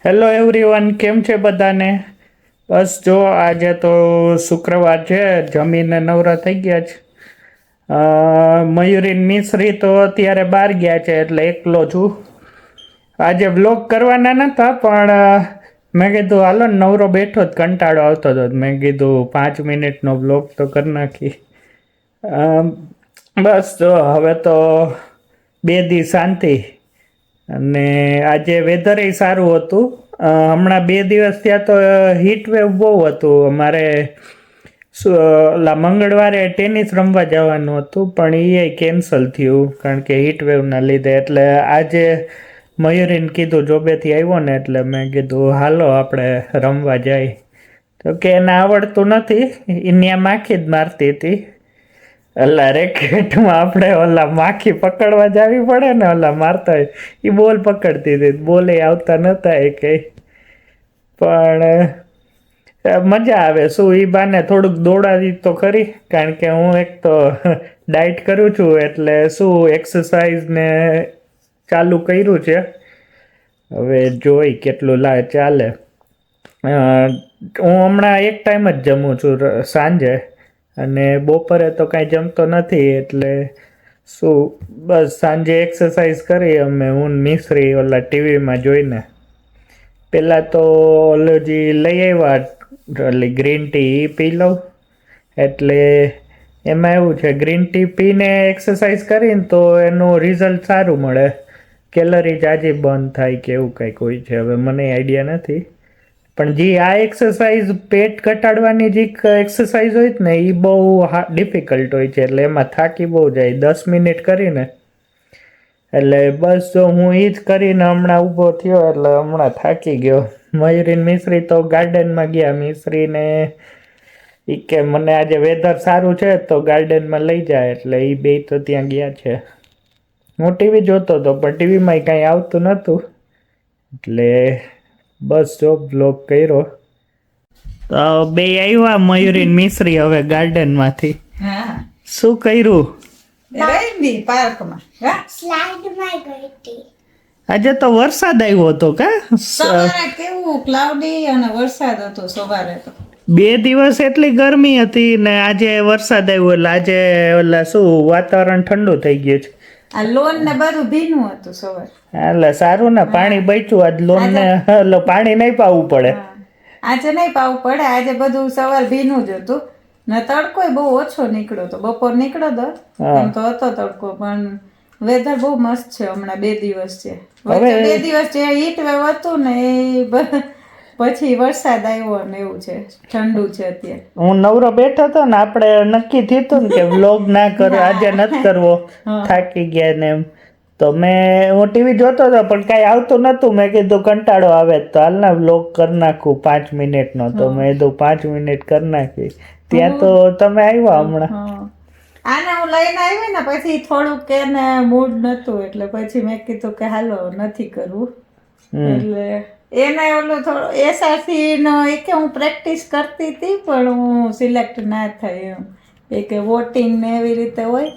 Hello everyone, કેમ છે બધાને? બસ જો આજે તો શુક્રવાર છે, જમીને નવરા થઈ ગયા છે. મયુરીન મિશ્રી તો અત્યારે બહાર ગયા છે એટલે એકલો છું. આજે વ્લોગ કરવાના નહોતા પણ મેં કીધું હાલો નવરો બેઠો જ કંટાળો આવતો હતો. મેં કીધું 5 મિનિટનો વ્લોગ તો કરી નાખી. બસ જો હવે તો 2 દી શાંતિ. અને આજે વેધર સારું હતું. હમણાં 2 દિવસ ત્યાં તો હીટ વેવ બહુ હતું. અમારે ઓલા મંગળવારે ટેનિસ રમવા જવાનું હતું પણ એ કેન્સલ થયું કારણ કે હીટ વેવના લીધે. એટલે આજે મયુરીને કીધું, જોબેથી આવ્યો ને એટલે મેં કીધું હાલો આપણે રમવા જાય. તો કે એને આવડતું નથી, ત્યાં માખી જ મારતી હતી. ઓલા રેકેટમાં આપણે ઓલા માખી પકડવા જવી પડે ને, ઓલા મારતા હોય એ બોલ પકડતી હતી. બોલે આવતા નહોતા એ કંઈ, પણ મજા આવે. શું એ બાને થોડુંક દોડાવી તો ખરી, કારણ કે હું એક તો ડાયટ કરું છું એટલે શું એક્સરસાઇઝ ને ચાલુ કર્યું છે. હવે જોઈ કેટલું ચાલે. હું હમણાં એક ટાઈમ જ જમું છું સાંજે, અને બપોરે તો કાંઈ જમતો નથી. એટલે શું બસ સાંજે એક્સરસાઇઝ કરી અમે, હું મિશ્રી ઓલા ટીવીમાં જોઈને. પહેલાં તો ઓલોજી લઈ આવ્યા એટલે ગ્રીન ટી એ પી લઉં. એટલે એમાં એવું છે, ગ્રીન ટી પીને એક્સરસાઇઝ કરીને તો એનું રિઝલ્ટ સારું મળે. કેલરી જાજી બંધ થાય કે એવું કંઈક હોય છે, હવે મને આઈડિયા નથી. પણ જે આ એક્સરસાઇઝ પેટ ઘટાડવાની જે એક્સરસાઇઝ હોય ને એ બહુ ડિફિકલ્ટ હોય છે. એટલે એમાં થાકી બહુ જાય 10 મિનિટ કરીને. એટલે બસ જો હું એ જ કરીને હમણાં ઊભો થયો એટલે હમણાં થાકી ગયો. મયુરીન મિશ્રી તો ગાર્ડનમાં ગયા. મિશ્રીને એ કે મને આજે વેધર સારું છે તો ગાર્ડનમાં લઈ જાય, એટલે એ બે તો ત્યાં ગયા છે. હું ટીવી જોતો હતો પણ ટીવીમાં કાંઈ આવતું નહોતું એટલે બસ જો બ્લોગ કર્યો. તો બે આવ્યા મયુરીન મિશ્રી હવે ગાર્ડનમાંથી. શું કર્યું? આજે તો વરસાદ આવ્યો હતો કા? સવારે કેવું ક્લાઉડી અને વરસાદ હતો સવારે તો. 2 દિવસ એટલી ગરમી હતી ને આજે વરસાદ આવ્યો એટલે આજે ઓલા શું વાતાવરણ ઠંડુ થઈ ગયું છે. આ લોન ને બધું ભીનું હતું સવારે. એટલે સારું ને, પાણી બચ્યું. આજ લોન ને પાણી નહીં પાવું પડે. આજે નહીં પાવું પડે. આજે બધું સવાર ભીનું જ હતું ને તડકો બહુ ઓછો નીકળ્યો તો. બપોર નીકળ્યો તો એમ તો હતો તડકો, પણ વેધર બહુ મસ્ત છે હમણાં. 2 દિવસ છે, 2 દિવસ જે હીટ વેવ હતું ને એ પછી વરસાદ આવ્યો ને એવું છે, ઠંડુ છે અત્યારે. હું નવરો બેઠો હતો ને, આપણે નક્કી થયું ને કે વ્લોગ ના કરો, આજે નથી કરવો, થાકી ગયા ને એમ. તો હું ટીવી જોતો હતો પણ કાંઈ આવતું નહોતું. મેં કીધું કંટાળો આવે તો હાલ ના વ્લોગ કરી નાખું 5 મિનિટનો. તો મેં કીધું 5 મિનિટ કરી નાખી. ત્યાં તો તમે આવ્યા હમણાં. આને હું લઈને આવી ને પછી થોડુંક એને મૂડ નતું એટલે પછી મેં કીધું કે હાલો નથી કરવું. એટલે એને ઓલું થોડું એસઆરસી નો કે હું પ્રેક્ટિસ કરતી હતી પણ હું સિલેક્ટ ના થઈ એમ. એ કે વોટિંગ ને એવી રીતે હોય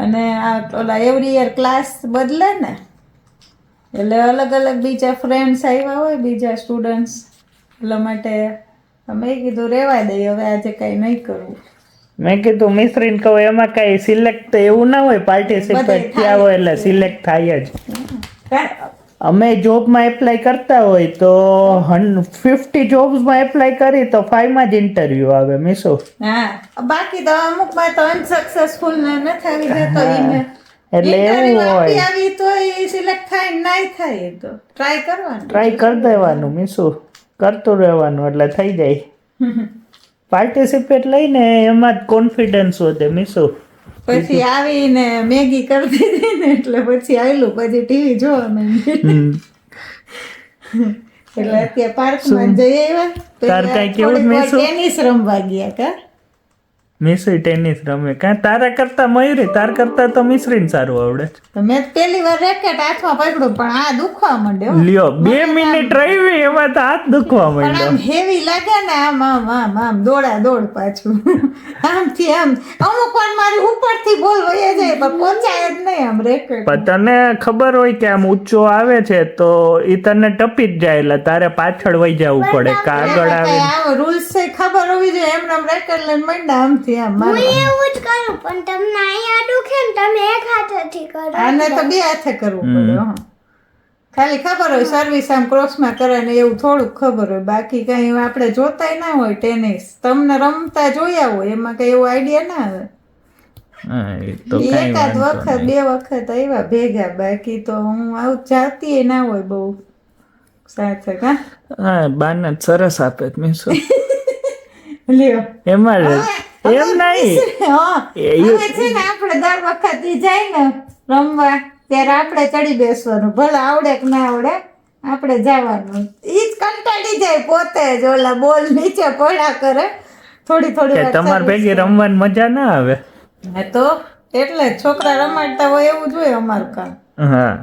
અને આ ઓલા એવરી યર ક્લાસ બદલે ને, એટલે અલગ અલગ બીજા ફ્રેન્ડ્સ આવ્યા હોય, બીજા સ્ટુડન્ટ્સ. એટલા માટે મેં કીધું રેવા દઈએ હવે, આજે કાંઈ નહીં કરવું. મેં કીધું મિશ્રીને કહું એમાં કાંઈ સિલેક્ટ એવું ના હોય, પાર્ટિસિપેટ થયા હોય એટલે સિલેક્ટ થાય જ. અમે જોબમાં એપ્લાય કરતા હોય તો 50 જોબ્સમાં એપ્લાય કરી તો 5માં જ ઇન્ટરવ્યુ આવે મીશો. હા, બાકી તો અમુકમાં તો અનસક્સેસફુલ ને નથી આવી જતો ઈમેલ. એટલે એવું હોય, આવી તો એ સિલેક્ટ થાય નહીં થાય તો ટ્રાય કરવાનું, ટ્રાય કરી દેવાનું મીશો, કરતું રહેવાનું એટલે થઈ જાય. પાર્ટિસિપેટ લઈને એમાં જ કોન્ફિડન્સ વધે મીશો. પછી આવીને મેગી કરતી હતી ને એટલે પછી આવેલું, પછી ટીવી જોવા માંડી. એટલે અત્યારે પાર્કમાં જઈ આવ્યા, ટેનિસ રમવા ગયા કા. મિશ્રી ટેનિસ રમે કાં તારા કરતા મયુરી તાર કરતા તો મિશ્રીને સારું આવડે છે. તો મેં પહેલી વાર રેકેટ હાથમાં પકડ્યું પણ આ દુખવા માંડ્યો. લ્યો 2 મિનિટ રહી એમાં તો હાથ દુખવા પણ આમ માંડ્યો. હેવી લાગે ને આમ દોડા દોડ પાછું આમથી આમ અમુક વાર મારી ઉપરથી બોલ વયા જાય પણ પહોંચાય જ નહીં આમ રેકેટ. પણ તને ખબર હોય કે આમ ઊંચો આવે છે તો ઈ તને ટપી જ જાય એટલે તારે પાછળ વહી જવું પડે કે આગળ આવે. રૂલ્સ ખબર હોવી જોઈએ એમને આમ રેકેટ લઈને મંડા આમથી આમ હું મારવા. એવું જ કરું પણ તમને અહીંયા દુખે ને તમે એક હાથેથી કરો આને તો 2 હાથે કરવું પડે હં. ખાલી ખબર હોય સર્વિસ આમ ક્રોસમાં કરે ને એવું થોડુંક ખબર હોય બાકી કઈ આપણે જોતાય ના હોય ટેનિસ તમને રમતા જોયા હોય એમાં કઈ એવો આઈડિયા ના આવે. હા, એ તો કાંઈ એકાદ વાંધો વખત નહીં. 2 વખત આવ્યા ભેગા બાકી તો હું આવું જાતી ના હોય બહુ સાથે કા હા બાના સરસ આપે છે મીસો. લ્યો એમાં જ એમ નહીં હા એ- હવે છે ને આપણે દર વખત ઈ જાય ને રમવા ત્યારે આપણે ચડી બેસવાનું ભલે આવડે કે ના આવડે આપણે જવાનું ઈ જ કંટાળી જાય પોતે જ ઓલા બોલ નીચે પડ્યા કરે થોડી થોડી કે વાર તમારે service ભેગી રમવાની મજા ના આવે. હા તો એટલે જ છોકરા રમાડતા હોય એવું જોઈએ અમારું કામ. હા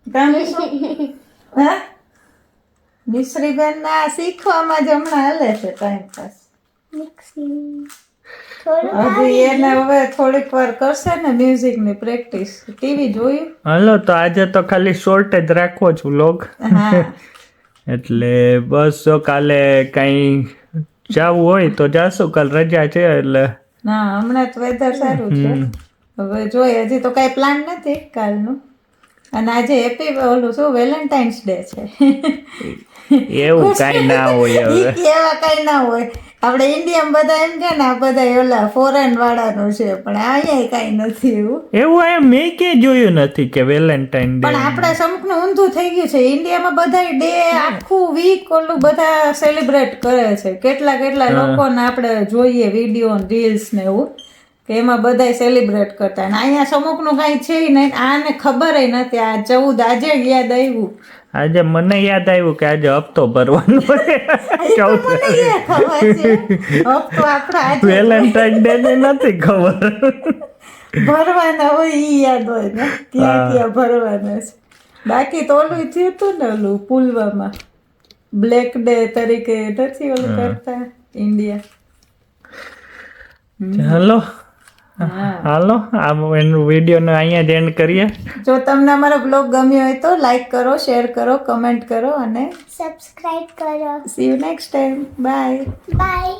કામ શું? હા મિશ્રીબેન ના શીખવામાં જ હમણાં હાલે છે ટાઈમ પાસ. થોડું હજી એને હવે થોડીક વાર કરશે ને મ્યુઝિક ની પ્રેક્ટિસ. ટીવી જોયું? હાલો તો આજે તો ખાલી શોર્ટ જ રાખવો છું લોગ. હા એટલે બસ જો કાલે કઈ જવું હોય તો જાશું. કાલ રજા છે એટલે ના હમણાં તો વેધર સારું છે. હવે જોઈએ હજી તો કઈ પ્લાન નથી કાલનું. અને આજે હેપી ઓલું શું વેલેન્ટાઇન્સ ડે છે. એવું કાંઈ ના હોય હવે. ઈ એવા કઈ ના હોય. આપણે ઇન્ડિયન બધા એમ કે ને આ બધા ઓલા ફોરેન વાળાનું છે પણ અહીંયા કઈ નથી એવું. એવું એમ મેં ક્યાંય જોયું નથી કે વેલેન્ટાઇન ડે. પણ આપણે સમકનું ઊંધું થઈ ગયું છે. ઇન્ડિયામાં બધા ડે આખું વીક ઓલું બધા સેલિબ્રેટ કરે છે. કેટલા લોકોને આપણે જોઈએ વિડીયો રીલ્સ ને એવું કે એમાં બધા સેલિબ્રેટ કરતા અને અહીંયા સમુકનું કાંઈ છે નહીં. આને ખબર નથી. આ 14 આજે યાદ આવ્યું. આજે મને યાદ આવ્યું કે આજે હપ્તો ભરવાનો વેલેન્ટાઇન ડે ને નથી ખબર. ભરવાના હોય ઈ યાદ હોય ને ક્યાં ભરવાના છે. બાકી તો ઓલું થયું હતું ને ઓલું પુલવામાં બ્લેક ડે તરીકે નથી ઓલું કરતા ઇન્ડિયા. હાલો હાલો આ એનું વિડીયોને અહીંયા જ એન્ડ કરીએ. જો તમને અમારો બ્લોગ ગમ્યો હોય તો લાઈક કરો, શેર કરો, કમેન્ટ કરો અને સબસ્ક્રાઇબ કરો. See you next time. Bye. By.